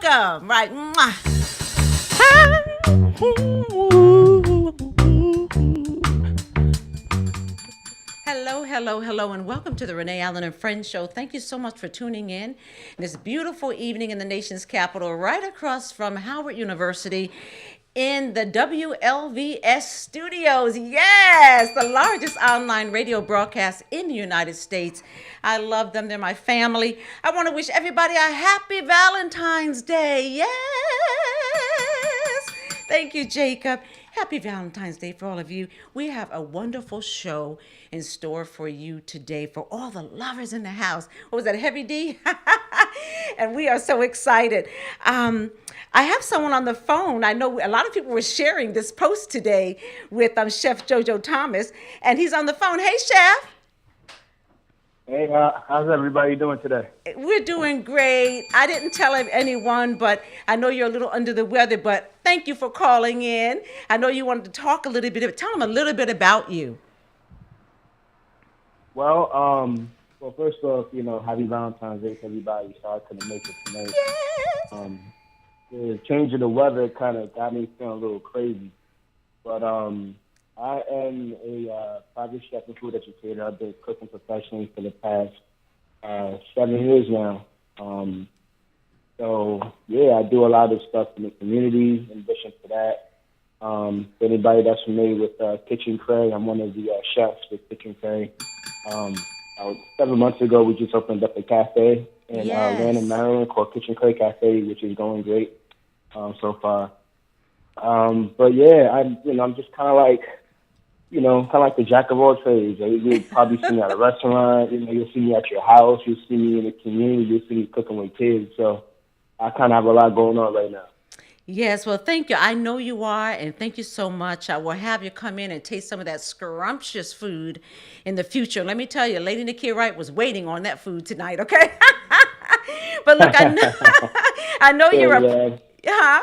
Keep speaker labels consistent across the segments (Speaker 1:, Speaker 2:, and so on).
Speaker 1: welcome. Right. Mwah. Hello, hello, hello, and welcome to the Renee Allen and Friends Show. Thank you so much for tuning in this beautiful evening in the nation's capital, right across from Howard University in the WLVS studios. Yes, the largest online radio broadcast in the United States. I love them. They're my family. I want to wish everybody a happy Valentine's Day. Yes. Thank you, Jacob. Happy Valentine's Day for all of you. We have a wonderful show in store for you today for all the lovers in the house. What was that, Heavy D? And we are so excited. I have someone on the phone. I know a lot of people were sharing this post today with Chef Jojo Thomas, and he's on the phone. Hey, Chef.
Speaker 2: Hey, how's everybody doing today?
Speaker 1: We're doing great. I didn't tell anyone, but I know you're a little under the weather, but thank you for calling in. I know you wanted to talk a little bit. Tell them a little bit about you.
Speaker 2: Well, first off, happy Valentine's Day to everybody. Sorry I couldn't make it tonight.
Speaker 1: Yes.
Speaker 2: The change of the weather kind of got me feeling a little crazy. But I am a private chef and food educator. I've been cooking professionally for the past 7 years now. I do a lot of stuff in the community. In addition to that, for anybody that's familiar with Kitchen Cray, I'm one of the chefs with Kitchen Cray. 7 months ago, we just opened up a cafe in Atlanta, Maryland, called Kitchen Cray Cafe, which is going great so far. I'm just kind of like the jack of all trades. You'll probably see me at a restaurant. You'll see me at your house. You'll see me in the community. You'll see me cooking with kids. So I kind of have a lot going on right now.
Speaker 1: Yes, well, thank you. I know you are, and thank you so much. I will have you come in and taste some of that scrumptious food in the future. Let me tell you, Lady Nakia Wright was waiting on that food tonight, okay? But look, I know you're Huh?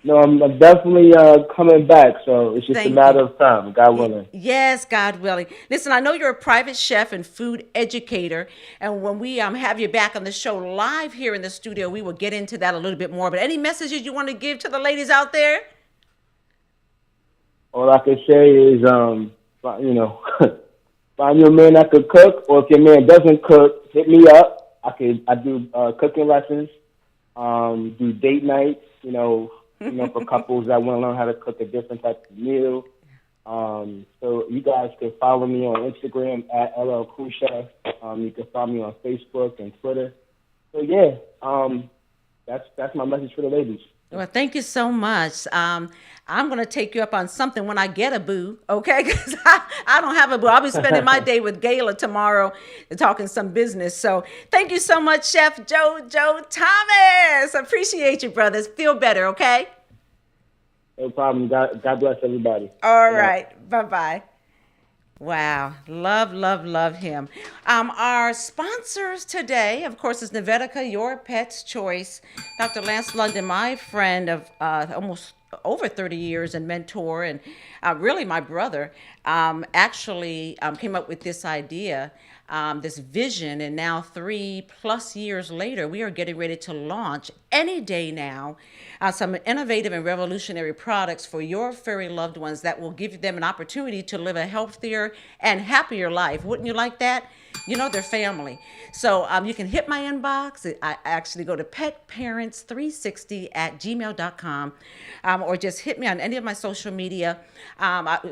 Speaker 2: No, I'm definitely coming back, so it's just a matter of time, God willing.
Speaker 1: Yes, God willing. Listen, I know you're a private chef and food educator, and when we have you back on the show live here in the studio, we will get into that a little bit more. But any messages you want to give to the ladies out there?
Speaker 2: All I can say is, find your man that could cook, or if your man doesn't cook, hit me up. I do cooking lessons, do date nights, for couples that want to learn how to cook a different type of meal. So you guys can follow me on Instagram at LLCoolChef. You can follow me on Facebook and Twitter. So that's my message for the ladies.
Speaker 1: Well, thank you so much. I'm going to take you up on something when I get a boo, okay? Because I don't have a boo. I'll be spending my day with Gayla tomorrow talking some business. So thank you so much, Chef Jojo Thomas. Appreciate you, brothers. Feel better, okay?
Speaker 2: No problem. God bless everybody.
Speaker 1: All right. Bye-bye. Wow. Love him. Our sponsors today, of course, is Navetica, Your Pet's Choice. Dr. Lance London, my friend of almost over 30 years and mentor, and really my brother, actually came up with this idea, this vision, and now 3+ years later, we are getting ready to launch any day now some innovative and revolutionary products for your furry loved ones that will give them an opportunity to live a healthier and happier life. Wouldn't you like that? They're family. So you can hit my inbox. I actually go to petparents360@gmail.com, or just hit me on any of my social media.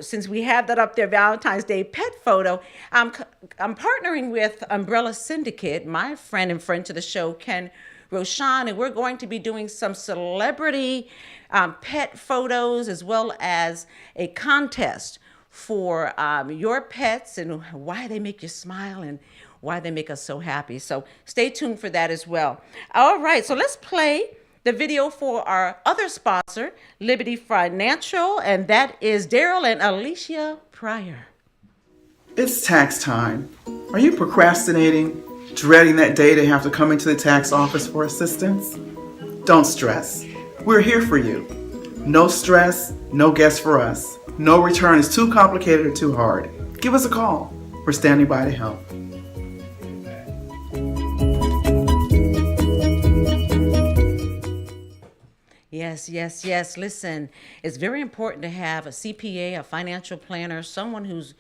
Speaker 1: Since we have that up there, Valentine's Day pet photo, I'm partnering with Umbrella Syndicate, my friend and friend to the show, Ken Roshan, and we're going to be doing some celebrity pet photos as well as a contest for your pets and why they make you smile and why they make us so happy. So stay tuned for that as well. All right, so let's play the video for our other sponsor, Liberty Financial, and that is Daryl and Alicia Pryor.
Speaker 3: It's tax time. Are you procrastinating, dreading that day to have to come into the tax office for assistance? Don't stress. We're here for you. No stress, no guess for us. No return is too complicated or too hard. Give us a call. We're standing by to help.
Speaker 1: Yes, yes, yes. Listen, it's very important to have a CPA, a financial planner, someone who's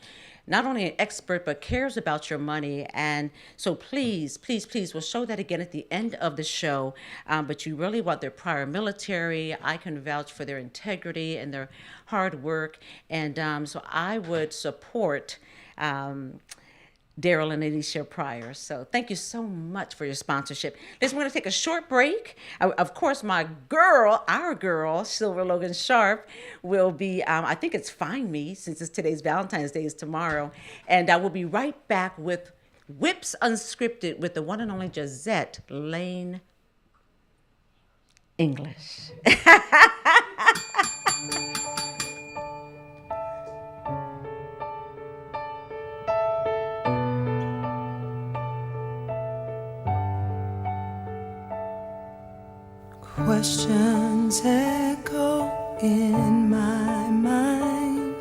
Speaker 1: not only an expert but cares about your money. And so please, please, please, we'll show that again at the end of the show. But you really want their prior military. I can vouch for their integrity and their hard work. And so I would support. Daryl and Alicia Pryor. So thank you so much for your sponsorship. Listen, we're going to take a short break. Of course, our girl, Silver Logan Sharp, will be, I think it's Find Me, since it's today's Valentine's Day is tomorrow. And I will be right back with Whips Unscripted with the one and only Gisette Lane English.
Speaker 4: Questions echo in my mind,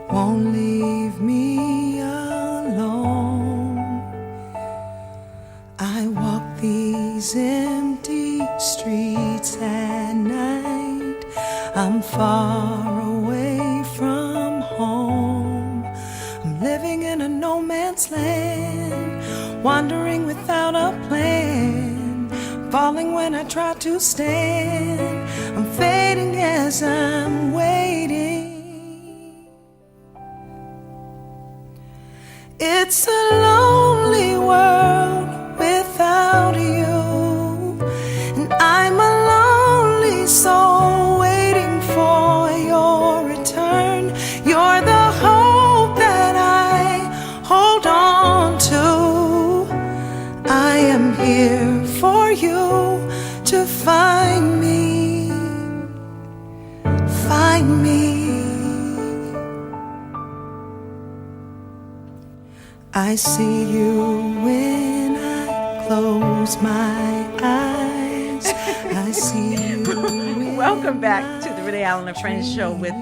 Speaker 4: won't leave me alone. I walk these empty streets at night, I'm far away from home. I'm living in a no man's land, wandering without a plan. Falling when I try to stand, I'm fading as I'm waiting. It's a lonely world without you, and I'm a lonely soul waiting for your return. You're the hope that I hold on to. I am here for you to find me, find me. I see you when I close my eyes. I see you.
Speaker 1: Welcome back to the Renee Allen and Friends show with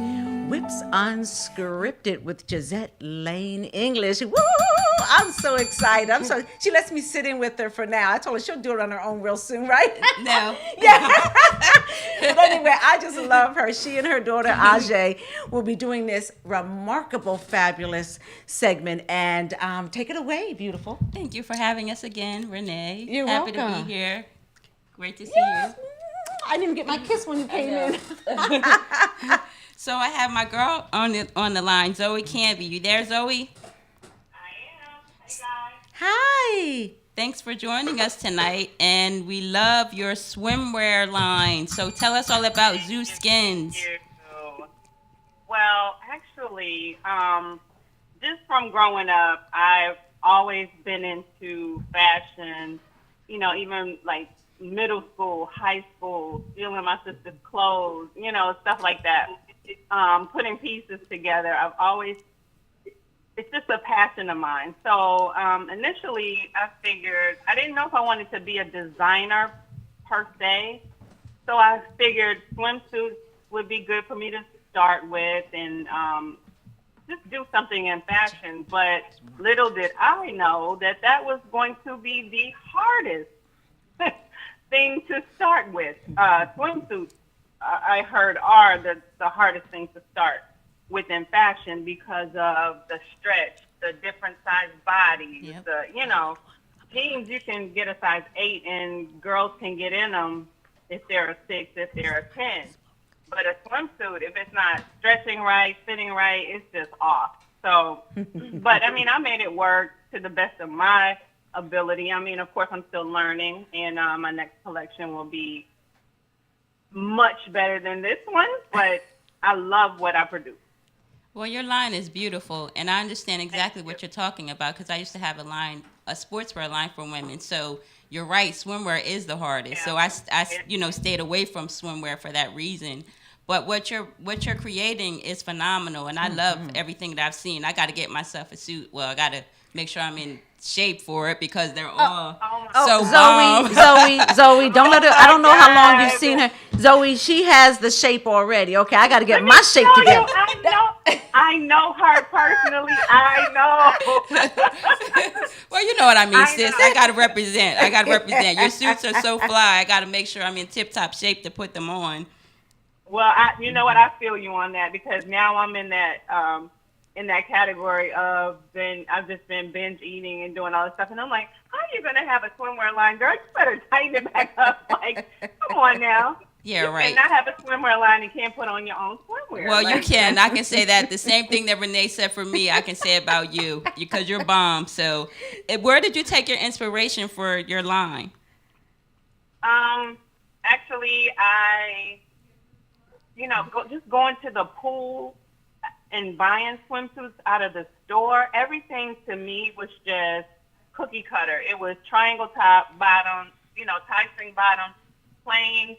Speaker 1: Whips Unscripted with Gisette Lane English. Woo! I'm so excited. She lets me sit in with her for now. I told her she'll do it on her own real soon, right?
Speaker 5: No.
Speaker 1: Yeah. But anyway, I just love her. She and her daughter Ajay will be doing this remarkable, fabulous segment. And take it away, beautiful.
Speaker 5: Thank you for having us again, Renee.
Speaker 1: You're
Speaker 5: Happy
Speaker 1: welcome.
Speaker 5: to be here. Great to see
Speaker 1: Yes.
Speaker 5: you.
Speaker 1: I didn't even get my kiss when you came in.
Speaker 5: So I have my girl on the line, Zoe Canby. You there, Zoe?
Speaker 1: Hi.
Speaker 5: Thanks for joining us tonight, and we love your swimwear line. So tell us all about Zoo Skins.
Speaker 6: Thank you. Well, actually, just from growing up, I've always been into fashion, even like middle school, high school, stealing my sister's clothes, stuff like that. Putting pieces together. It's just a passion of mine. So initially I figured, I didn't know if I wanted to be a designer per se. So I figured swimsuits would be good for me to start with and just do something in fashion. But little did I know that was going to be the hardest thing to start with. Swimsuits, I heard, are the hardest thing to start within fashion because of the stretch, the different size bodies,
Speaker 5: Yep.
Speaker 6: jeans you can get a size 8 and girls can get in them if they're a 6, if they're a 10. But a swimsuit, if it's not stretching right, fitting right, it's just off. So, but I made it work to the best of my ability. Of course, I'm still learning, and my next collection will be much better than this one, but I love what I produce.
Speaker 5: Well, your line is beautiful, and I understand exactly what you're talking about because I used to have a sportswear line for women. So you're right, swimwear is the hardest.
Speaker 6: Yeah.
Speaker 5: So I stayed away from swimwear for that reason. But what you're creating is phenomenal, and I love everything that I've seen. I got to get myself a suit. Well, I got to make sure I'm in shape for it because they're all
Speaker 6: Oh,
Speaker 5: so bomb.
Speaker 1: Zoe, don't let her. I don't know how long you've seen her. Zoe, she has the shape already. Okay, I got to get my shape
Speaker 6: Tell
Speaker 1: together.
Speaker 6: you, I know her personally. I know.
Speaker 5: Well, you know what I mean,
Speaker 6: I
Speaker 5: sis.
Speaker 6: know.
Speaker 5: I gotta represent. Your suits are so fly. I gotta make sure I'm in tip-top shape to put them on.
Speaker 6: Well, you know what? I feel you on that because now I'm in that category of I've just been binge eating and doing all this stuff, and I'm like, how are you gonna have a swimwear line, girl? You better tighten it back up. Like, come on now.
Speaker 5: Yeah,
Speaker 6: you
Speaker 5: right.
Speaker 6: cannot have a swimwear line and can't put on your own swimwear.
Speaker 5: Well, you
Speaker 6: Like,
Speaker 5: can. I can say that. The same thing that Renee said for me, I can say about you because you're bomb. So, where did you take your inspiration for your line?
Speaker 6: Actually, just going to the pool and buying swimsuits out of the store, everything to me was just cookie cutter. It was triangle top, bottom, tie-string bottom, plain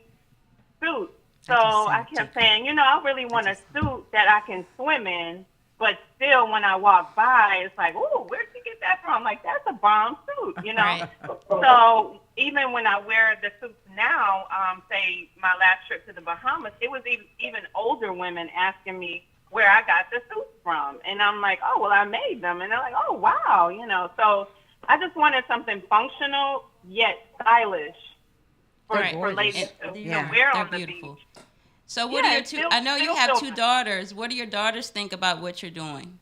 Speaker 6: suit. So I kept saying, I really want a suit that I can swim in, but still when I walk by, it's like, oh, where'd you get that from? Like, that's a bomb suit,
Speaker 5: Right.
Speaker 6: So even when I wear the suits now, say my last trip to the Bahamas, it was even older women asking me where I got the suits from. And I'm like, oh, well, I made them. And they're like, oh, wow, So I just wanted something functional yet stylish for ladies to wear on the beach.
Speaker 5: So what are your two? I know you have two daughters. What do your daughters think about what you're doing?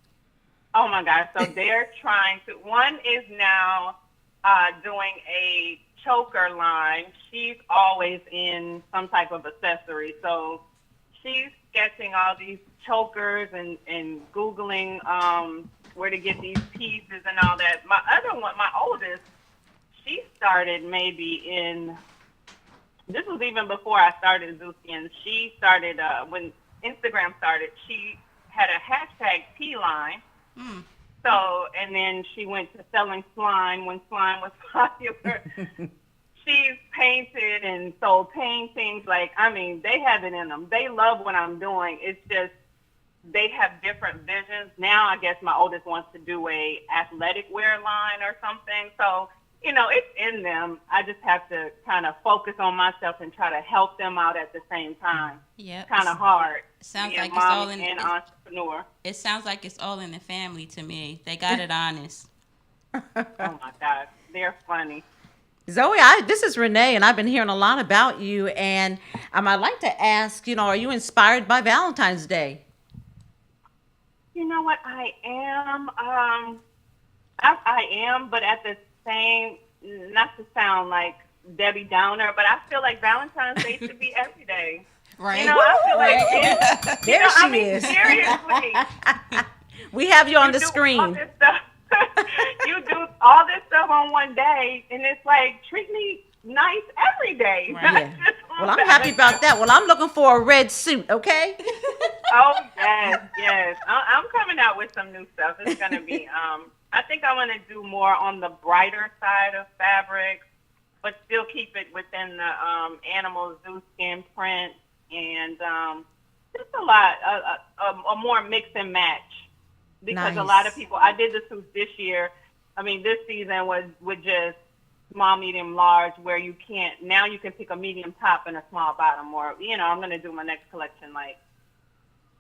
Speaker 6: Oh my gosh! So they're trying to. One is now doing a choker line. She's always in some type of accessory. So she's sketching all these chokers and Googling where to get these pieces and all that. My other one, my oldest, she started maybe in. This was even before I started Zeuskin. She started when Instagram started. She had a hashtag P line. So, and then she went to selling slime when slime was popular. She's painted and sold paintings. Like, I mean, they have it in them. They love what I'm doing. It's just they have different visions. Now, I guess my oldest wants to do a athletic wear line or something. So, it's in them. I just have to kind of focus on myself and try to help them out at the same time.
Speaker 5: Yeah,
Speaker 6: kind of hard.
Speaker 5: Sounds like
Speaker 6: being
Speaker 5: it's all
Speaker 6: mom
Speaker 5: in.
Speaker 6: and entrepreneur.
Speaker 5: It sounds like it's all in the family to me. They got it honest.
Speaker 6: Oh my God, they're funny.
Speaker 1: Zoe, this is Renee, and I've been hearing a lot about you. And I'd like to ask, are you inspired by Valentine's Day?
Speaker 6: You know what? I am. I am, but at the same, not to sound like Debbie Downer, but I feel like Valentine's Day should be every day.
Speaker 5: Right.
Speaker 6: I feel like
Speaker 1: There she is.
Speaker 6: Seriously.
Speaker 1: We have you on the
Speaker 6: do
Speaker 1: screen.
Speaker 6: all this stuff. You do all this stuff on one day, and it's like, treat me nice every day.
Speaker 5: Right.
Speaker 1: Yeah. Well, I'm happy about that. Well, I'm looking for a red suit, okay?
Speaker 6: Oh, yes. I'm coming out with some new stuff. It's going to be, I think I want to do more on the brighter side of fabrics, but still keep it within the animal zoo skin print and just a lot, a more mix and match. Because a lot of people, I did the suits this season was with just small, medium, large, where you can pick a medium top and a small bottom, or, I'm going to do my next collection, like,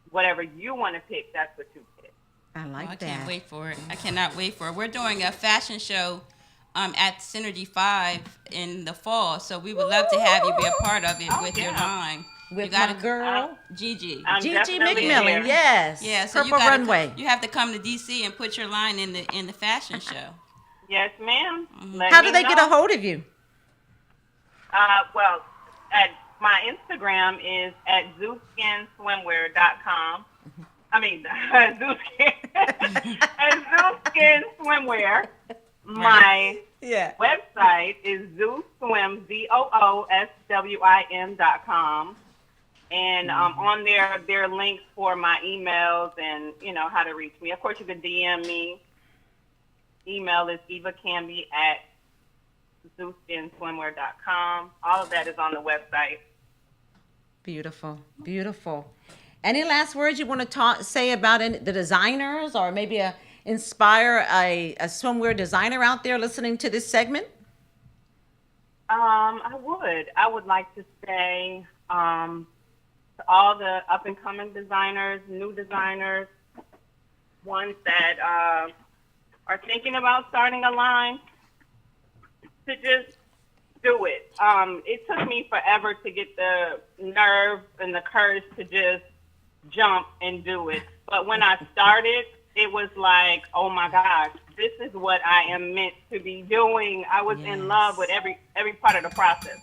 Speaker 6: whatever you want to pick, that's what you pick.
Speaker 1: I like that.
Speaker 5: I can't wait for it. I cannot wait for it. We're doing a fashion show at Synergy 5 in the fall, so we would love to have you be a part of it with your line.
Speaker 1: With my girl,
Speaker 5: Gigi.
Speaker 1: Gigi McMillan, yes.
Speaker 5: Yeah, so
Speaker 1: Purple Runway.
Speaker 5: You have to come to DC and put your line in the fashion show.
Speaker 6: Yes, ma'am.
Speaker 1: How do they get a hold of you?
Speaker 6: Well, my Instagram is at ZooSkinSwimwear.com. I mean, Zooskin Swimwear. My website is ZooSwim, ZOOSWIM.com. And on there are links for my emails and, how to reach me. Of course, you can DM me. Email is evacanby@ZooSkinSwimwear.com. All of that is on the website.
Speaker 1: Beautiful, beautiful. Any last words you want to say about the designers, or maybe inspire a swimwear designer out there listening to this segment?
Speaker 6: I would. I would like to say to all the up and coming designers, new designers, ones that are thinking about starting a line, to just do it. It took me forever to get the nerve and the courage to just jump and do it. But when I started, it was like, oh my gosh, this is what I am meant to be doing. I was in love with every part of the process.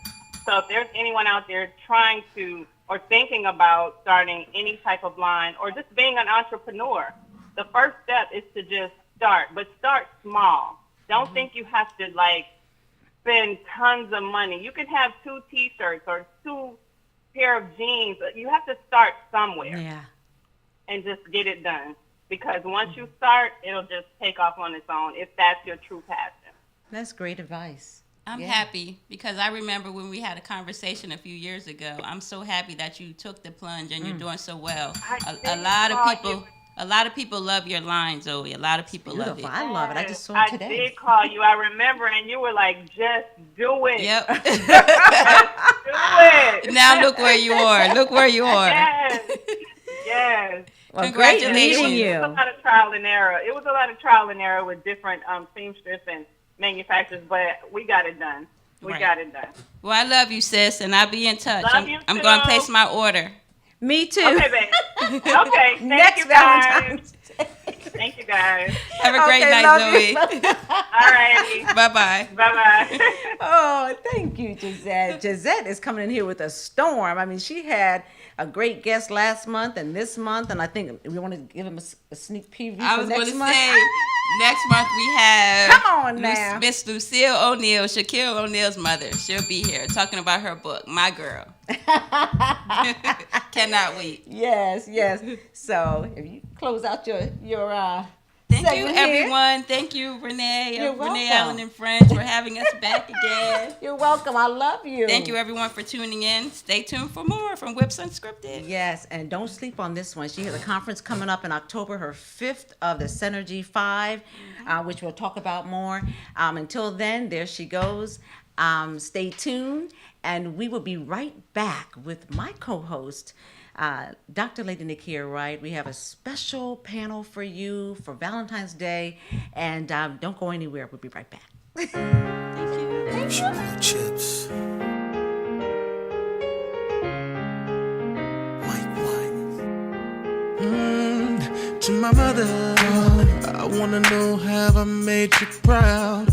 Speaker 6: So if there's anyone out there trying to or thinking about starting any type of line or just being an entrepreneur, the first step is to just start, but start small. Don't think you have to like spend tons of money. You can have 2 T-shirts or 2 pair of jeans. You have to start somewhere and just get it done. Because once you start, it'll just take off on its own if that's your true passion.
Speaker 1: That's great advice.
Speaker 5: I'm happy because I remember when we had a conversation a few years ago. I'm so happy that you took the plunge and you're doing so well. A lot of people love your line, Zoe. A lot of people love it.
Speaker 1: I love it. I just saw it today.
Speaker 6: I did call you. I remember, and you were like, "Just do it."
Speaker 5: Yep.
Speaker 6: Just do it.
Speaker 5: Now look where you are. Look where you are.
Speaker 6: Yes. Yes.
Speaker 1: Well, great
Speaker 5: Congratulations.
Speaker 1: meeting you.
Speaker 6: It was a lot of trial and error. It was a lot of trial and error with different seamstress and manufacturers, but we got it done. We got it done.
Speaker 5: Well, I love you, sis, and I'll be in touch.
Speaker 6: Love you
Speaker 5: I'm
Speaker 6: too.
Speaker 5: going to place my order.
Speaker 1: Me too.
Speaker 6: Okay, babe. Okay, thank
Speaker 1: Next
Speaker 6: you guys.
Speaker 1: Valentine's Day.
Speaker 6: Thank you guys.
Speaker 5: Have a great night,
Speaker 1: love
Speaker 5: Zoe.
Speaker 1: you.
Speaker 6: All righty.
Speaker 5: Bye-bye.
Speaker 6: Bye-bye.
Speaker 1: Oh, thank you, Gisette. Gisette is coming in here with a storm. I mean, she had a great guest last month and this month, and I think we want to give him a sneak preview
Speaker 5: I
Speaker 1: for
Speaker 5: was
Speaker 1: next
Speaker 5: going to
Speaker 1: month.
Speaker 5: say, next month we have
Speaker 1: Come on now.
Speaker 5: Miss Lucille O'Neal, Shaquille O'Neal's mother. She'll be here talking about her book, My Girl. Cannot wait.
Speaker 1: Yes. So if you close out your
Speaker 5: Thank you,
Speaker 1: segment here.
Speaker 5: everyone. Thank you, Renee,
Speaker 1: You're
Speaker 5: Renee
Speaker 1: welcome.
Speaker 5: Allen and Friends, for having us back again.
Speaker 1: You're welcome. I love you.
Speaker 5: Thank you, everyone, for tuning in. Stay tuned for more from Whips Unscripted.
Speaker 1: Yes, and don't sleep on this one. She has a conference coming up in October, her 5th of the Synergy 5, which we'll talk about more. Until then, there she goes. Stay tuned, and we will be right back with my co-host, Dr. Lady Nakia Wright. We have a special panel for you for Valentine's Day, and don't go anywhere. We'll be right back.
Speaker 5: Thank you.
Speaker 7: Chocolate chips. White wine. To my mother, I wanna know have I made you proud.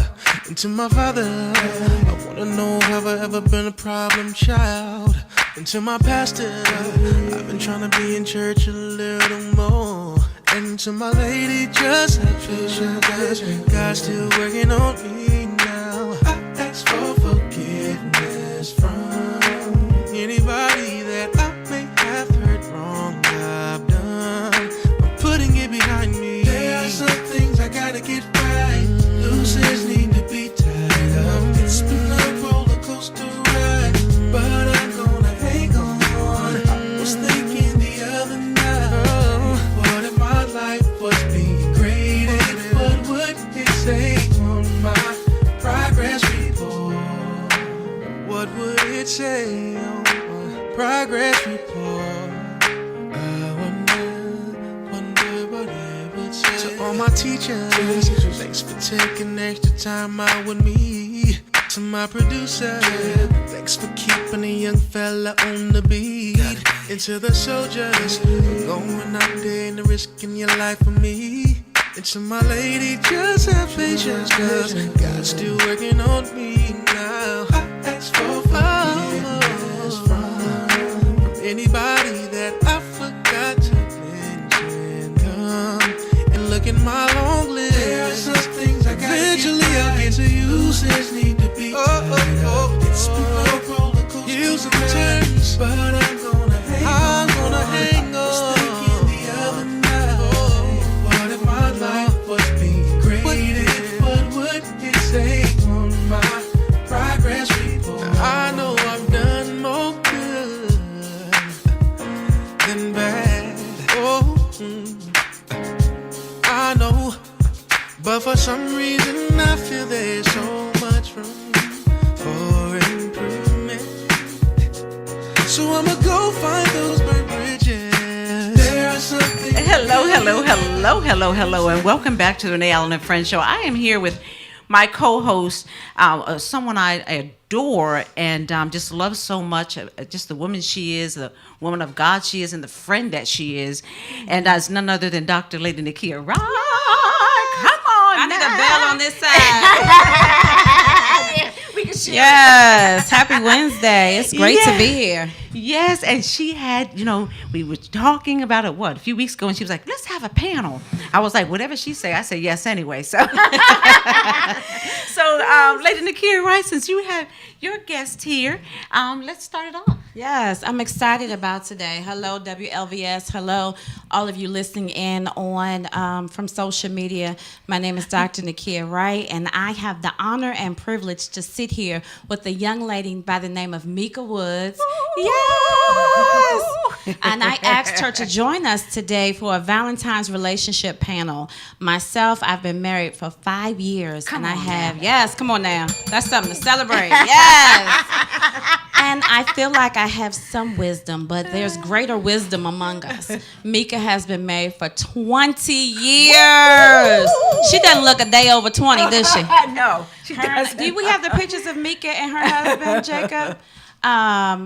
Speaker 7: And to my father, I wanna know have I ever been a problem child. And to my pastor, I've been trying to be in church a little more. And to my lady, just have patience, God's still working on me now. I ask for forgiveness from anybody that I may have hurt wrong. I've done, I'm putting it behind me. There are some things I gotta get right. Loose ends need to be tied up. It's been a roller coaster ride, but I'm gonna hang on. I was thinking the other night, what if my life was being graded? What would it say on my progress report? What would it say on my progress report? I wonder what it would say. To all my teachers, thanks for taking extra time out with me. To my producer, thanks for keeping a young fella on the beat. And to the soldiers, going out there and risking your life for me. And to my lady, just have patience, cause God's still working on me now. I ask for forgiveness from anybody that I forgot to mention. Come and look at my long list. There are some things I gotta eventually I'll get to you. Loose need to be it's been a roller coaster, years and turns, but I'm gonna hang on. I was thinking the other night, what if my life was being graded? What would it say on my So I'ma go find those burnt bridges. There are some things.
Speaker 1: Hello, and welcome back to the Renee Allen and Friends Show. I am here with my co-host, someone I adore and just love so much, just the woman she is, the woman of God she is, and the friend that she is, and it's none other than Dr. Lady Nakia. Right? Come on,
Speaker 5: I need a
Speaker 1: now.
Speaker 5: bell on this side.
Speaker 1: We can share.
Speaker 5: Yes, happy Wednesday. It's great to be here.
Speaker 1: Yes, and she had, we were talking about it, a few weeks ago, and she was like, let's have a panel. I was like, whatever she say, I say yes anyway. So, Lady Nakia, right, since you have your guest here, let's start it off.
Speaker 5: Yes, I'm excited about today. Hello, WLVS. Hello, all of you listening in on from social media. My name is Dr. Nakia Wright, and I have the honor and privilege to sit here with a young lady by the name of Mika Woods. Yes! And I asked her to join us today for a Valentine's relationship panel. Myself, I've been married for 5 years. Come on now. That's something to celebrate. Yes! And I feel like I have some wisdom, but there's greater wisdom among us. Mika has been married for 20 years. She doesn't look a day over 20, does she?
Speaker 1: No, she doesn't.
Speaker 5: Do we have the pictures of Mika and her husband, Jacob?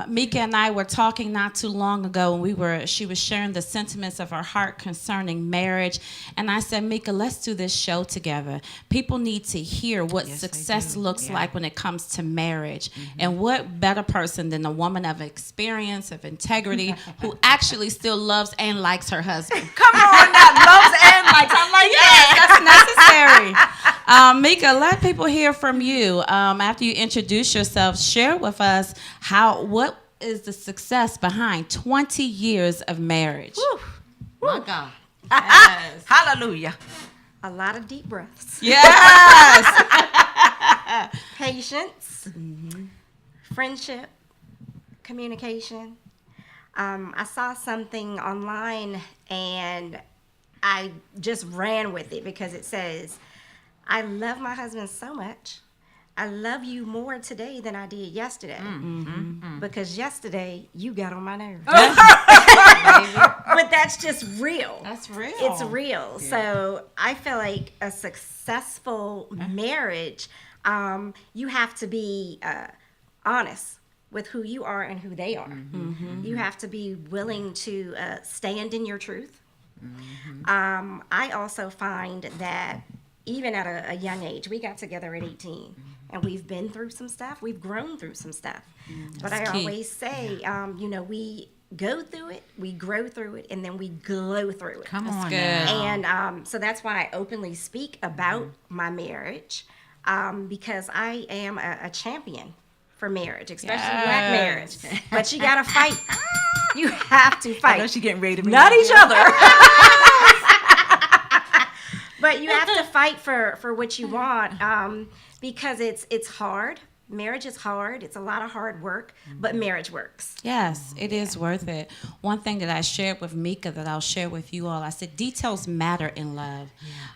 Speaker 5: Mika and I were talking not too long ago, and she was sharing the sentiments of her heart concerning marriage. And I said, Mika, let's do this show together. People need to hear what success looks like when it comes to marriage. Mm-hmm. And what better person than a woman of experience, of integrity, who actually still loves and likes her husband.
Speaker 1: Come on now, loves and likes. I'm like,
Speaker 5: yes, that's necessary. Mika, let people hear from you. After you introduce yourself, share with us what is the success behind 20 years of marriage?
Speaker 1: Woo. My God.
Speaker 5: Yes.
Speaker 1: Hallelujah.
Speaker 8: A lot of deep breaths.
Speaker 5: Yes.
Speaker 8: Patience. Mm-hmm. Friendship. Communication. I saw something online and I just ran with it because it says, I love my husband so much. I love you more today than I did yesterday. Because yesterday you got on my nerves. But that's just real.
Speaker 5: That's real.
Speaker 8: It's real. Yeah. So I feel like a successful marriage, you have to be honest with who you are and who they are. Mm-hmm. You have to be willing to stand in your truth. Mm-hmm. I also find that even at a young age, we got together at 18, and we've been through some stuff. We've grown through some stuff. But I always say, we go through it, we grow through it, and then we glow through it.
Speaker 1: Come on,
Speaker 5: good.
Speaker 8: And so that's why I openly speak about my marriage, because I am a champion for marriage, especially black marriage. But you got to fight. You have to fight.
Speaker 1: I know she's getting ready to
Speaker 8: Not each other. But you have to fight for what you want, because it's hard. Marriage is hard. It's a lot of hard work, but marriage works.
Speaker 5: Yes, it is worth it. One thing that I shared with Mika that I'll share with you all, I said details matter in love.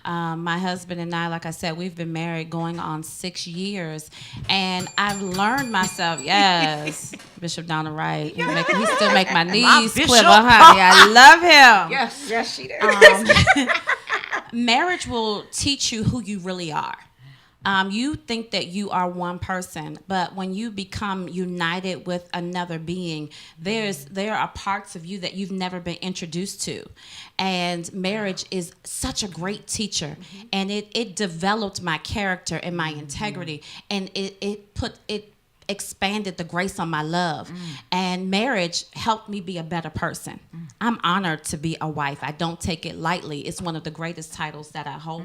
Speaker 5: Yeah. My husband and I, like I said, we've been married going on 6 years, and I've learned myself, yes, Bishop Donald Wright, he still make my knees quiver, honey. I love him.
Speaker 8: Yes, she does.
Speaker 5: Marriage will teach you who you really are. You think that you are one person, but when you become united with another being, there are parts of you that you've never been introduced to. And marriage is such a great teacher, and it developed my character and my integrity, and it expanded the grace on my love. And marriage helped me be a better person. I'm honored to be a wife. I don't take it lightly. It's one of the greatest titles that I hold.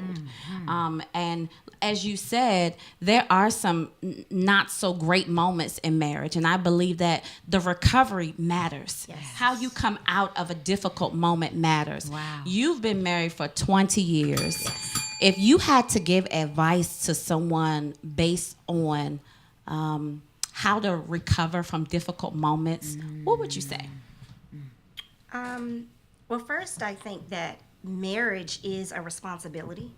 Speaker 5: And as you said, there are some not so great moments in marriage, and I believe that the recovery matters. Yes. How you come out of a difficult moment matters.
Speaker 1: Wow.
Speaker 5: You've been married for 20 years. Yes. If you had to give advice to someone based on how to recover from difficult moments, what would you say?
Speaker 8: Well, first, I think that marriage is a responsibility.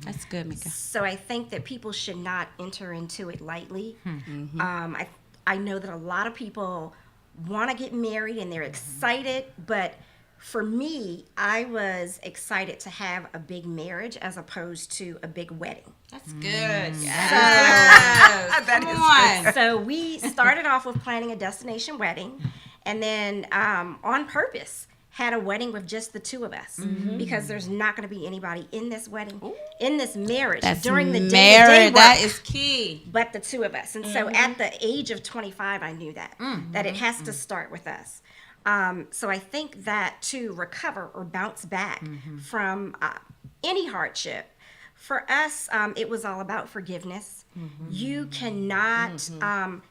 Speaker 5: That's good, Mika.
Speaker 8: So I think that people should not enter into it lightly. I know that a lot of people want to get married and they're excited, but for me, I was excited to have a big marriage as opposed to a big wedding.
Speaker 5: That's good. Yes.
Speaker 8: Come on. So we started off with planning a destination wedding, and then on purpose had a wedding with just the two of us because there's not going to be anybody in this wedding, in this marriage during the day-to-day work.
Speaker 5: That is key.
Speaker 8: But the two of us. And so at the age of 25, I knew that it has to start with us. So I think that to recover or bounce back from any hardship, for us, it was all about forgiveness. You cannot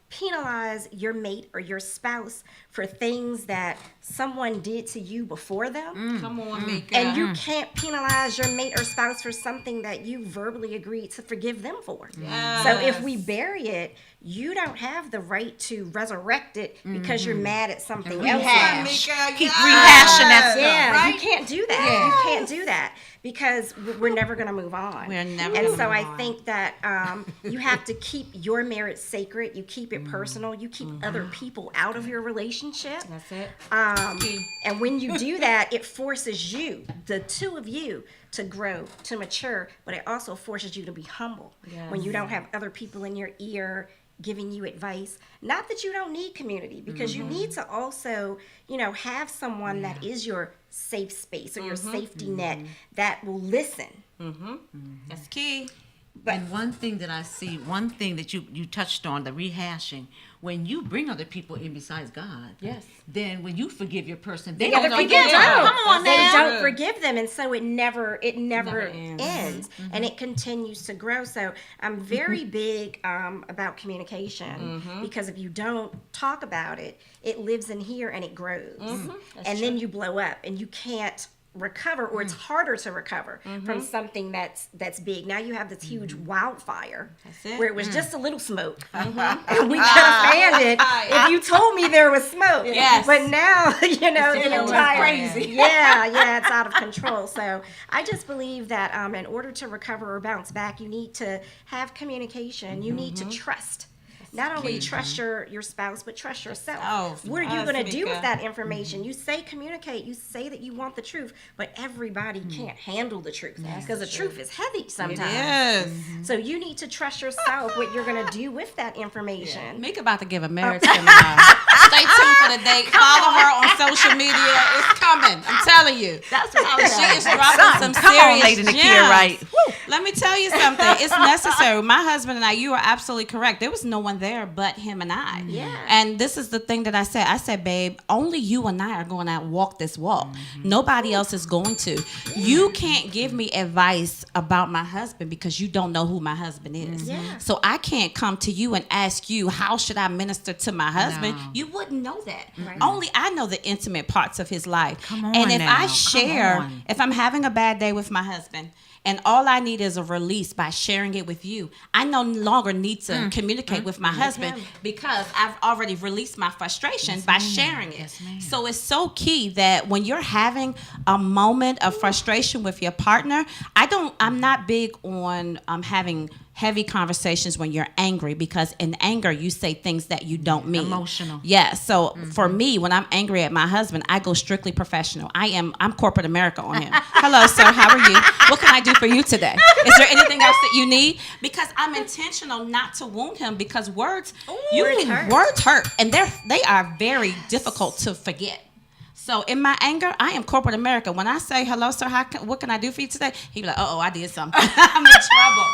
Speaker 8: penalize your mate or your spouse for things that someone did to you before them.
Speaker 5: Come on, Mika.
Speaker 8: And you can't penalize your mate or spouse for something that you verbally agreed to forgive them for.
Speaker 5: Yes.
Speaker 8: So if we bury it, you don't have the right to resurrect it because you're mad at something else.
Speaker 1: Keep rehashing that stuff.
Speaker 8: Yeah,
Speaker 1: right?
Speaker 8: you can't do that. Yeah. You can't do that because we're never going to move on.
Speaker 5: We're never
Speaker 8: And
Speaker 5: gonna
Speaker 8: so
Speaker 5: move
Speaker 8: I
Speaker 5: on.
Speaker 8: think that you have to keep your marriage sacred. You keep it personal. You keep other people out of your relationship.
Speaker 5: That's it.
Speaker 8: And when you do that, it forces you, the two of you, to grow, to mature, but it also forces you to be humble when you don't have other people in your ear giving you advice. Not that you don't need community, because you need to also, have someone that is your safe space or your safety net that will listen.
Speaker 5: That's key.
Speaker 1: And one thing that I see, one thing that you touched on, the rehashing, when you bring other people in besides God, then when you forgive your person, they don't forgive you. Come on
Speaker 8: They
Speaker 1: now.
Speaker 8: don't forgive them, and so it never ends, and it continues to grow. So I'm very big about communication because if you don't talk about it, it lives in here and it grows, and then you blow up, and you can't recover, or it's harder to recover from something that's big. Now you have this huge wildfire where it was just a little smoke, and we could have fanned it if you told me there was smoke.
Speaker 5: Yes.
Speaker 8: But now the entire
Speaker 5: crazy.
Speaker 8: it's out of control. So I just believe that in order to recover or bounce back, you need to have communication. You need to trust. Not only trust your spouse, but trust yourself. What are you going to do with that information? You say communicate. You say that you want the truth, but everybody can't handle the truth because the truth is heavy sometimes.
Speaker 5: Yes.
Speaker 8: So you need to trust yourself what you're going to do with that information.
Speaker 5: Mika about to give a marriage seminar. Stay tuned for the date. Follow her on social media. It's coming. I'm telling you.
Speaker 8: That's what
Speaker 5: She is dropping some
Speaker 1: Come
Speaker 5: serious
Speaker 1: on, Lady Nakia,
Speaker 5: gems.
Speaker 1: right?
Speaker 5: Let me tell you something. It's necessary. My husband and I, you are absolutely correct. There was no one there but him and I.
Speaker 8: Yeah.
Speaker 5: And this is the thing that I said. I said, babe, only you and I are going to walk this walk. Nobody else is going to. You can't give me advice about my husband because you don't know who my husband is.
Speaker 8: Yeah.
Speaker 5: So I can't come to you and ask you, how should I minister to my husband?
Speaker 1: No.
Speaker 5: You wouldn't know that.
Speaker 8: Right.
Speaker 5: Only I know the intimate parts of his life.
Speaker 1: Come on
Speaker 5: and if
Speaker 1: now.
Speaker 5: I
Speaker 1: Come
Speaker 5: share,
Speaker 1: on.
Speaker 5: if I'm having a bad day with my husband, and all I need is a release by sharing it with you, I no longer need to communicate with my husband because I've already released my frustration by sharing it.
Speaker 1: Yes, ma'am.
Speaker 5: So it's so key that when you're having a moment of frustration with your partner, I'm not big on having heavy conversations when you're angry, because in anger you say things that you don't mean.
Speaker 1: Emotional.
Speaker 5: Yeah. So for me, when I'm angry at my husband, I go strictly professional. I'm corporate America on him. Hello, sir. How are you? What can I do for you today? Is there anything else that you need? Because I'm intentional not to wound him, because words hurt, and they are very difficult to forget. So in my anger, I am corporate America. When I say, hello, sir, what can I do for you today? He be like, uh-oh, I did something. I'm in trouble.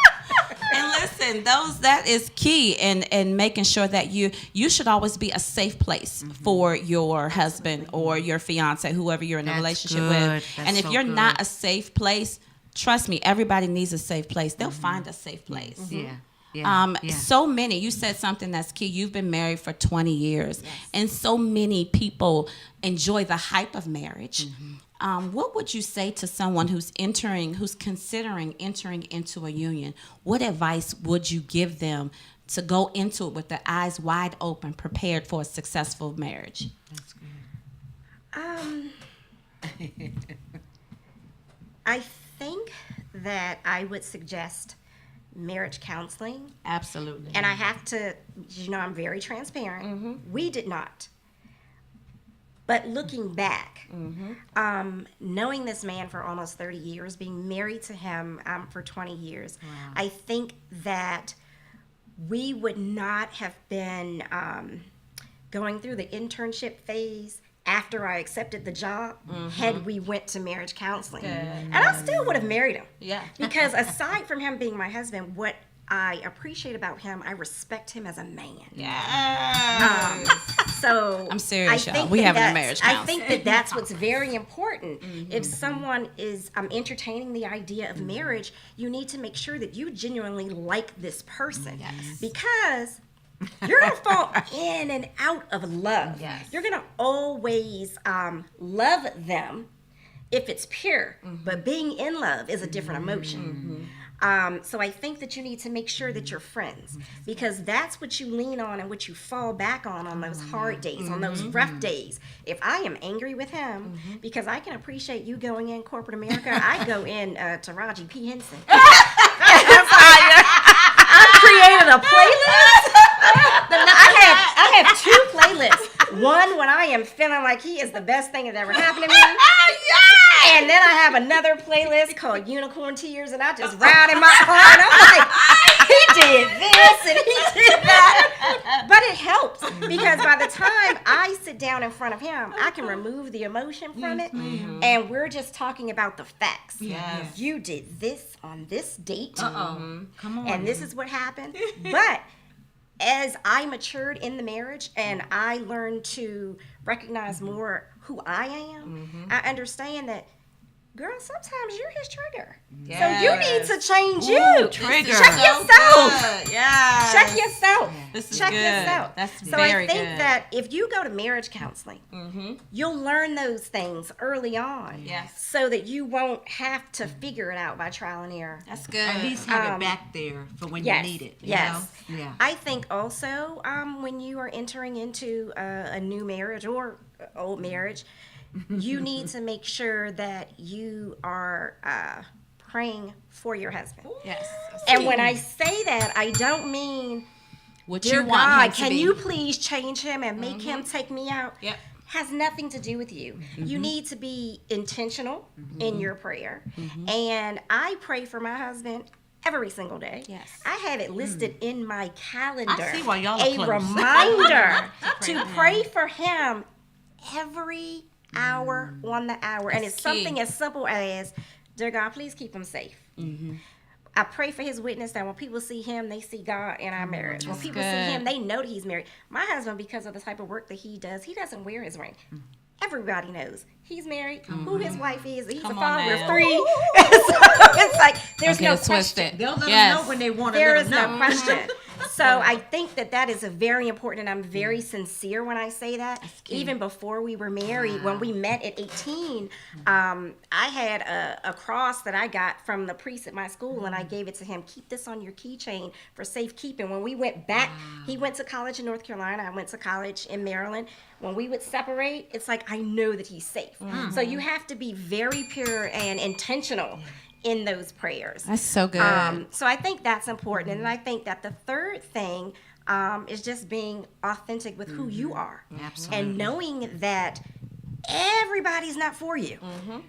Speaker 5: And listen, that is key in making sure that you should always be a safe place for your husband or your fiance, whoever you're in a relationship with. And if you're not a safe place, trust me, everybody needs a safe place. They'll find a safe place.
Speaker 1: Yeah.
Speaker 5: So many, you said something that's key. You've been married for 20 years, and so many people enjoy the hype of marriage. What would you say to someone who's considering entering into a union? What advice would you give them to go into it with their eyes wide open, prepared for a successful marriage?
Speaker 1: That's good.
Speaker 8: I think that I would suggest marriage counseling.
Speaker 5: Absolutely.
Speaker 8: And I have to, I'm very transparent. We did not. But looking back, knowing this man for almost 30 years, being married to him for 20 years, I think that we would not have been going through the internship phase after I accepted the job had we went to marriage counseling. And I still would have married him.
Speaker 5: Yeah.
Speaker 8: Because aside from him being my husband, what I appreciate about him, I respect him as a man.
Speaker 5: Yeah.
Speaker 8: So
Speaker 9: I'm serious,
Speaker 8: I
Speaker 9: y'all.
Speaker 8: think
Speaker 9: We
Speaker 8: that
Speaker 9: having a
Speaker 8: that's-
Speaker 9: marriage
Speaker 8: I
Speaker 9: counseling.
Speaker 8: think that that's what's very important. If someone is entertaining the idea of marriage, you need to make sure that you genuinely like this person. Because you're going to fall in and out of love. You're going to always love them if it's pure. But being in love is a different emotion. So I think that you need to make sure that you're friends, because that's what you lean on and what you fall back on those hard days, on those rough days. If I am angry with him, because I can appreciate you going in corporate America, I go in to Raji P. Henson. I've created a playlist. I have two playlists. One when I am feeling like he is the best thing that ever happened to me. And then I have another playlist called Unicorn Tears, and I just ride in my car, and I'm like, he did this and he did that. But it helps, because by the time I sit down in front of him, I can remove the emotion from it, and we're just talking about the facts.
Speaker 5: Yes.
Speaker 8: You did this on this date,
Speaker 9: Come on.
Speaker 8: and this is what happened. But as I matured in the marriage and I learned to recognize more who I am, I understand that, girl, sometimes you're his trigger. So you need to change you.
Speaker 9: Trigger.
Speaker 8: Check yourself.
Speaker 5: Yeah.
Speaker 8: Check yourself.
Speaker 5: This is
Speaker 8: Check
Speaker 5: good.
Speaker 8: yourself.
Speaker 5: That's
Speaker 8: so
Speaker 5: very
Speaker 8: I think
Speaker 5: good.
Speaker 8: that if you go to marriage counseling, you'll learn those things early on.
Speaker 5: Yes.
Speaker 8: So that you won't have to figure it out by trial and error.
Speaker 5: That's good.
Speaker 9: At least have it back there for when
Speaker 8: Yes,
Speaker 9: you need it. You
Speaker 8: yes.
Speaker 9: know? Yeah.
Speaker 8: I think also when you are entering into a new marriage or old marriage, you need to make sure that you are praying for your husband.
Speaker 5: Yes.
Speaker 8: And when I say that, I don't mean,
Speaker 9: What
Speaker 8: dear
Speaker 9: you want
Speaker 8: God,
Speaker 9: him to
Speaker 8: can
Speaker 9: be.
Speaker 8: you please change him and make him take me out?
Speaker 5: Yep.
Speaker 8: Has nothing to do with you. You need to be intentional in your prayer. And I pray for my husband every single day.
Speaker 5: Yes.
Speaker 8: I have it listed in my calendar.
Speaker 9: I see why y'all are
Speaker 8: a
Speaker 9: close.
Speaker 8: reminder to pray for him every hour on the hour. And it's
Speaker 5: key.
Speaker 8: something as simple as, dear God, please keep him safe. I pray for his witness that when people see him, they see God in our marriage. When people see him, they know that he's married. My husband, because of the type of work that he doesn't wear his ring. Everybody knows he's married, who his wife is. He's
Speaker 5: Come
Speaker 8: a
Speaker 5: on
Speaker 8: father of
Speaker 5: now.
Speaker 8: 3. So it's like, there's
Speaker 5: Okay,
Speaker 8: no
Speaker 5: twist
Speaker 8: question.
Speaker 5: it.
Speaker 9: They'll let
Speaker 5: Yes.
Speaker 9: them know when they want to
Speaker 8: There
Speaker 9: let
Speaker 8: is
Speaker 9: them
Speaker 8: no
Speaker 9: know.
Speaker 8: question. So I think that is a very important, and I'm very sincere when I say that. Even before we were married, when we met at 18, I had a cross that I got from the priest at my school, and I gave it to him. Keep this on your keychain for safekeeping. When we went back, he went to college in North Carolina. I went to college in Maryland. When we would separate, it's like, I know that he's safe. So you have to be very pure and intentional in those prayers.
Speaker 5: That's so good.
Speaker 8: So I think that's important. And I think that the third thing is just being authentic with who you are.
Speaker 9: Absolutely.
Speaker 8: And knowing that everybody's not for you.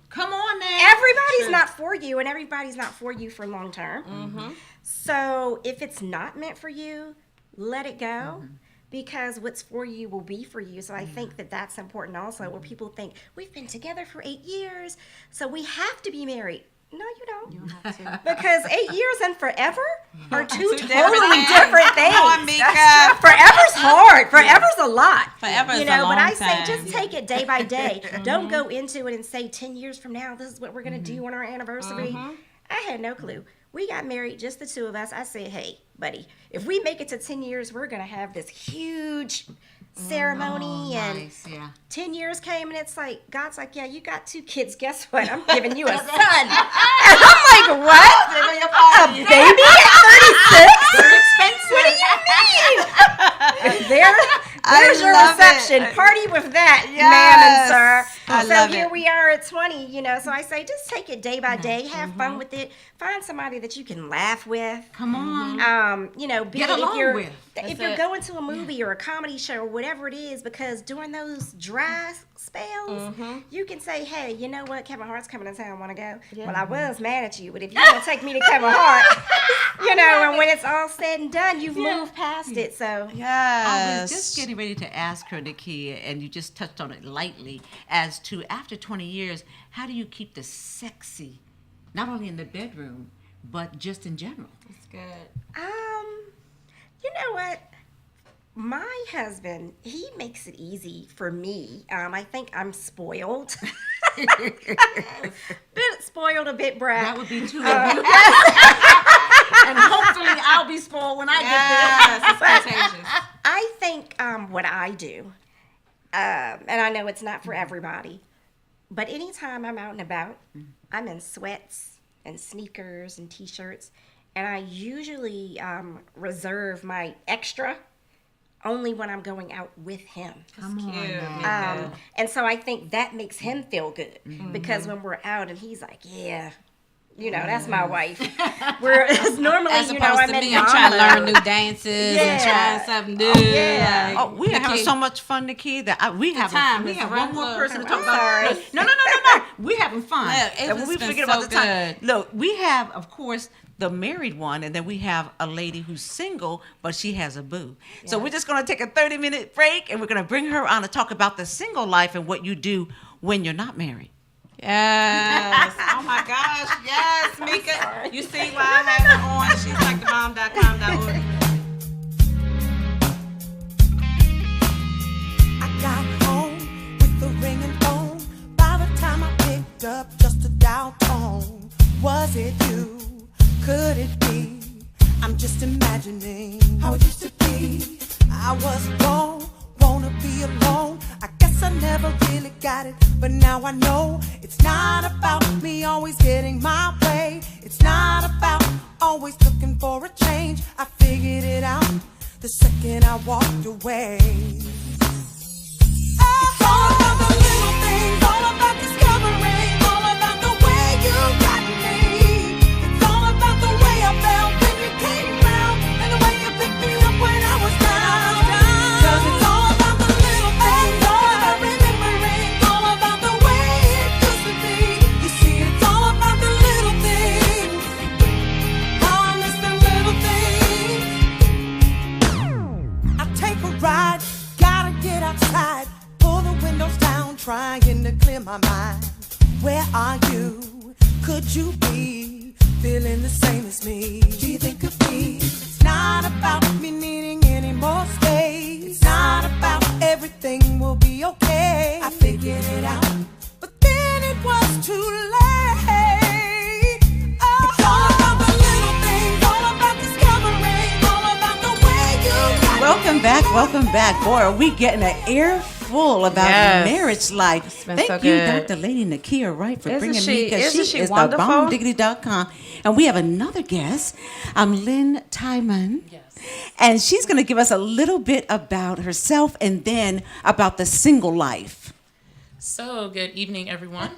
Speaker 9: Come on now.
Speaker 8: Everybody's not for you, and everybody's not for you for long term. So if it's not meant for you, let it go. Because what's for you will be for you. So I think that that's important also, where people think, we've been together for 8 years, so we have to be married. No, you don't. Because 8 years and forever are two totally different things.
Speaker 5: Come on, Mika.
Speaker 8: Forever's hard. Forever's a lot.
Speaker 5: Forever's
Speaker 8: you know,
Speaker 5: a
Speaker 8: but
Speaker 5: long
Speaker 8: I say
Speaker 5: time.
Speaker 8: just take it day by day. Don't go into it and say 10 years from now, this is what we're going to do on our anniversary. I had no clue. We got married, just the two of us. I said, hey, buddy, if we make it to 10 years, we're going to have this huge ceremony. And
Speaker 9: Nice, yeah.
Speaker 8: 10 years came, and it's like, God's like, yeah, you got 2 kids. Guess what? I'm giving you a son. And I'm like, what? A baby at 36?
Speaker 9: They're expensive.
Speaker 8: What do you mean? There's your
Speaker 5: love
Speaker 8: reception.
Speaker 5: it.
Speaker 8: Party with that,
Speaker 5: Yes.
Speaker 8: ma'am and sir.
Speaker 9: I
Speaker 8: So
Speaker 9: love
Speaker 8: here
Speaker 9: it.
Speaker 8: we are at 20, so I say just take it day by day, have fun with it, find somebody that you can laugh with.
Speaker 9: Come on.
Speaker 8: Get
Speaker 9: along with.
Speaker 8: If you're going to a movie or a comedy show or whatever it is, because during those dry spells, you can say, hey, you know what, Kevin Hart's coming to town, want to go? Well, I was mad at you, but if you're going to take me to Kevin Hart, and when it's all said and done, you've moved past it, so.
Speaker 9: I was just getting ready to ask her, Nakia, and you just touched on it lightly, as to after 20 years, how do you keep the sexy, not only in the bedroom, but just in general?
Speaker 5: That's good.
Speaker 8: You know what? My husband, he makes it easy for me. I think I'm spoiled. Bit spoiled, a bit brat.
Speaker 9: That would be two of you. And hopefully I'll be spoiled when I get there.
Speaker 5: It's contagious.
Speaker 8: I think what I do, and I know it's not for everybody, but anytime I'm out and about, I'm in sweats and sneakers and t-shirts, and I usually reserve my extra only when I'm going out with him.
Speaker 9: Come on.
Speaker 8: And so I think that makes him feel good, because when we're out and he's like, yeah, that's my wife. Whereas normally,
Speaker 5: As opposed
Speaker 8: I'm
Speaker 5: to
Speaker 8: in
Speaker 5: me, I'm trying to
Speaker 8: mama
Speaker 5: learn new dances and trying something new.
Speaker 8: Yeah.
Speaker 9: Oh, we are having so much fun, Nakia, that we have
Speaker 5: time is
Speaker 9: one
Speaker 5: running
Speaker 9: more
Speaker 5: low.
Speaker 9: person to
Speaker 8: I'm
Speaker 9: talk about.
Speaker 8: sorry.
Speaker 9: No. We having fun.
Speaker 5: Yeah, it's
Speaker 9: And when we
Speaker 5: been
Speaker 9: figured
Speaker 5: so
Speaker 9: about the time.
Speaker 5: good.
Speaker 9: Look, we have, of course, the married one, and then we have a lady who's single, but she has a boo. So we're just going to take a 30-minute break, and we're going to bring her on to talk about the single life and what you do when you're not married.
Speaker 5: Yes. Oh my gosh. Yes, Mika. You see why I have her on? She's like the bomb.com.org.
Speaker 4: I got home with the ringing phone. By the time I picked up, just a dial tone. Was it you? Could it be? I'm just imagining how it used to be. I was wrong, wanna be alone. I guess I never really got it, but now I know it's not about me always getting my way. It's not about always looking for a change. I figured it out the second I walked away. It's all about the little things, all about discovering, all about the way you got me. It's all about the way I felt when you came around, and the way you picked me up when I was down. 'Cause it's all about the little things, all about remembering, all about the way it used to be. You see, it's all about the little things. I miss the little things. I take a ride, gotta get outside, pull the windows down, trying to clear my mind. Where are you? Could you be feeling the same as me? Do you think of me? It's not about me needing any more space. It's not about everything will be okay. I figured it out, but then it was too late. Oh. It's all about the little things, all about discovering, all about the way you got
Speaker 9: Welcome back. Boy, are we getting an earful about
Speaker 1: Yes.
Speaker 9: marriage life.
Speaker 1: been
Speaker 9: Thank
Speaker 1: so
Speaker 9: you,
Speaker 1: good.
Speaker 9: Dr. Lady Nakia Wright, for
Speaker 1: Isn't
Speaker 9: bringing
Speaker 1: she-
Speaker 9: me, because
Speaker 1: isn't
Speaker 9: she
Speaker 1: she
Speaker 9: is
Speaker 1: wonderful?
Speaker 9: the bombdiggity.com. And we have another guest, Lin Taemin. Yes. And she's going to give us a little bit about herself and then about the single life.
Speaker 10: So, good evening, everyone.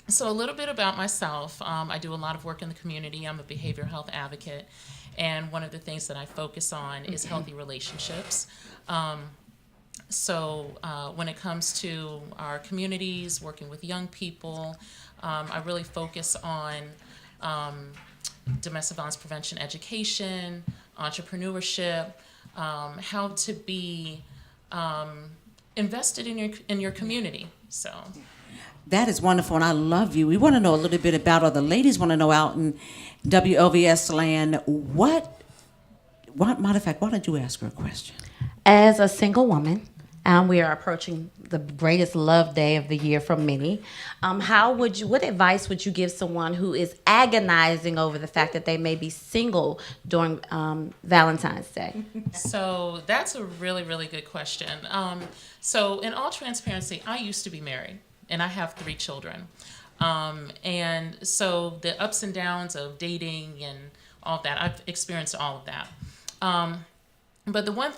Speaker 10: So, a little bit about myself. I do a lot of work in the community. I'm a behavioral health advocate. And one of the things that I focus on is healthy relationships. When it comes to our communities, working with young people, I really focus on domestic violence prevention education, entrepreneurship, how to be invested in your community. So
Speaker 9: That is wonderful, and I love you. We want to know a little bit about, or the ladies want to know out in WLVS land, matter of fact, why don't you ask her a question?
Speaker 11: As a single woman, we are approaching the greatest love day of the year for many. What advice would you give someone who is agonizing over the fact that they may be single during Valentine's Day?
Speaker 10: So that's a really, really good question. So in all transparency, I used to be married, and I have 3 children. And so the ups and downs of dating and all of that, I've experienced all of that. But the one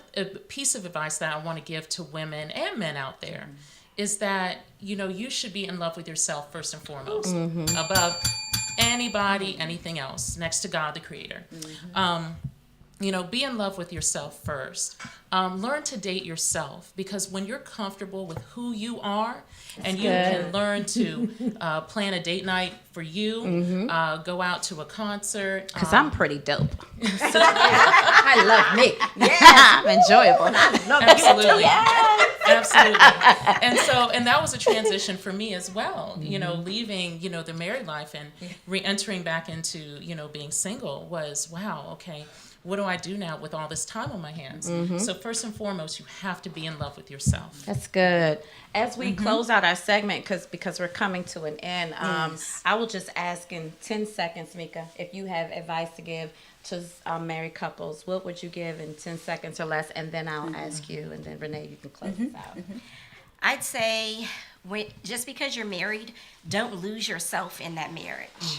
Speaker 10: piece of advice that I want to give to women and men out there is that, you should be in love with yourself first and foremost, above anybody, anything else, next to God, the Creator. Be in love with yourself first. Learn to date yourself, because when you're comfortable with who you are, and you can learn to plan a date night for you, go out to a concert.
Speaker 11: Because I'm pretty dope. I love me. Yeah, I'm enjoyable.
Speaker 10: Absolutely. Absolutely. And that was a transition for me as well, leaving, the married life and re-entering back into, being single was, wow, okay, what do I do now with all this time on my hands? So first and foremost, you have to be in love with yourself.
Speaker 11: That's good. As we close out our segment, because we're coming to an end, I will just ask in 10 seconds, Mika, if you have advice to give to married couples, what would you give in 10 seconds or less? And then I'll ask you, and then Renee, you can close this out.
Speaker 8: I'd say just because you're married, don't lose yourself in that marriage.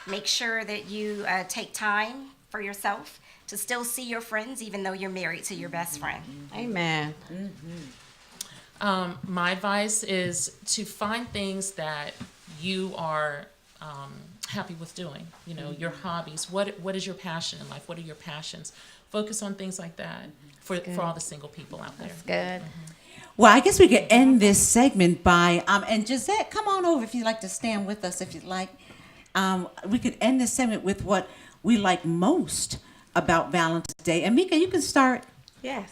Speaker 8: Make sure that you take time for yourself to still see your friends, even though you're married to your best friend.
Speaker 11: Amen.
Speaker 10: My advice is to find things that you are happy with doing. Your hobbies. What is your passion in life? What are your passions? Focus on things like that for all the single people out there.
Speaker 11: That's good.
Speaker 9: Well, I guess we could end this segment by and Gisette, come on over if you'd like to stand with us. If you'd like, we could end this segment with what we like most about Valentine's Day. And Mika, you can start.
Speaker 8: Yes.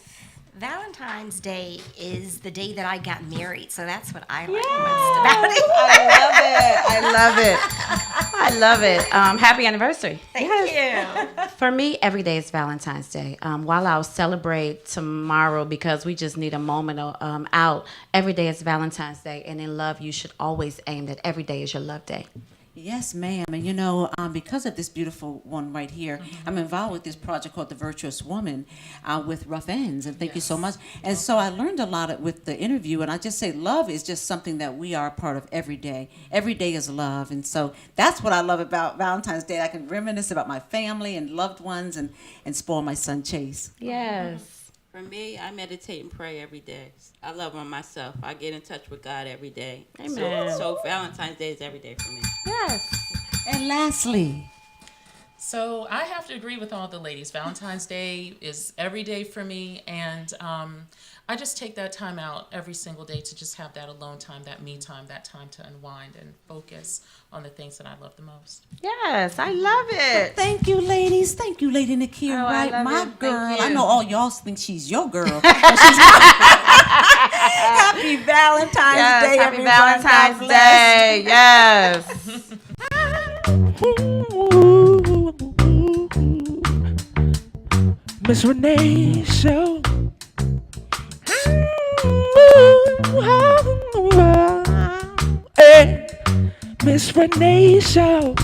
Speaker 8: Valentine's Day is the day that I got married, so that's what I like most about it.
Speaker 11: I love it. Happy anniversary.
Speaker 8: Thank you.
Speaker 11: For me, every day is Valentine's Day. While I'll celebrate tomorrow because we just need a moment out, every day is Valentine's Day. And in love, you should always aim that every day is your love day.
Speaker 9: Yes, ma'am. And because of this beautiful one right here, I'm involved with this project called The Virtuous Woman with Rough Ends. And thank you so much. And so I learned a lot with the interview. And I just say love is just something that we are a part of every day. Every day is love. And so that's what I love about Valentine's Day. I can reminisce about my family and loved ones and spoil my son Chase.
Speaker 11: Yes.
Speaker 5: For me, I meditate and pray every day. I love on myself. I get in touch with God every day.
Speaker 11: Amen.
Speaker 5: So Valentine's Day is every day for me.
Speaker 11: Yes.
Speaker 9: And lastly,
Speaker 10: so I have to agree with all the ladies. Valentine's Day is every day for me, and I just take that time out every single day to just have that alone time, that me time, that time to unwind and focus on the things that I love the most.
Speaker 11: Yes, I love it.
Speaker 9: thank you, ladies. Thank you, Lady Nakia,
Speaker 11: Oh, I
Speaker 9: Wright,
Speaker 11: love
Speaker 9: my
Speaker 11: it. Thank
Speaker 9: girl.
Speaker 11: you.
Speaker 9: I know all y'all think she's your girl. But she's Happy Valentine's Day,
Speaker 11: Happy
Speaker 9: everyone.
Speaker 11: Valentine's
Speaker 9: God bless.
Speaker 11: Day. Yes.
Speaker 7: Miss Renee Show. Hey, Miss Renee Show.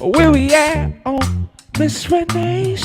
Speaker 7: Where we at on Miss Renee Show?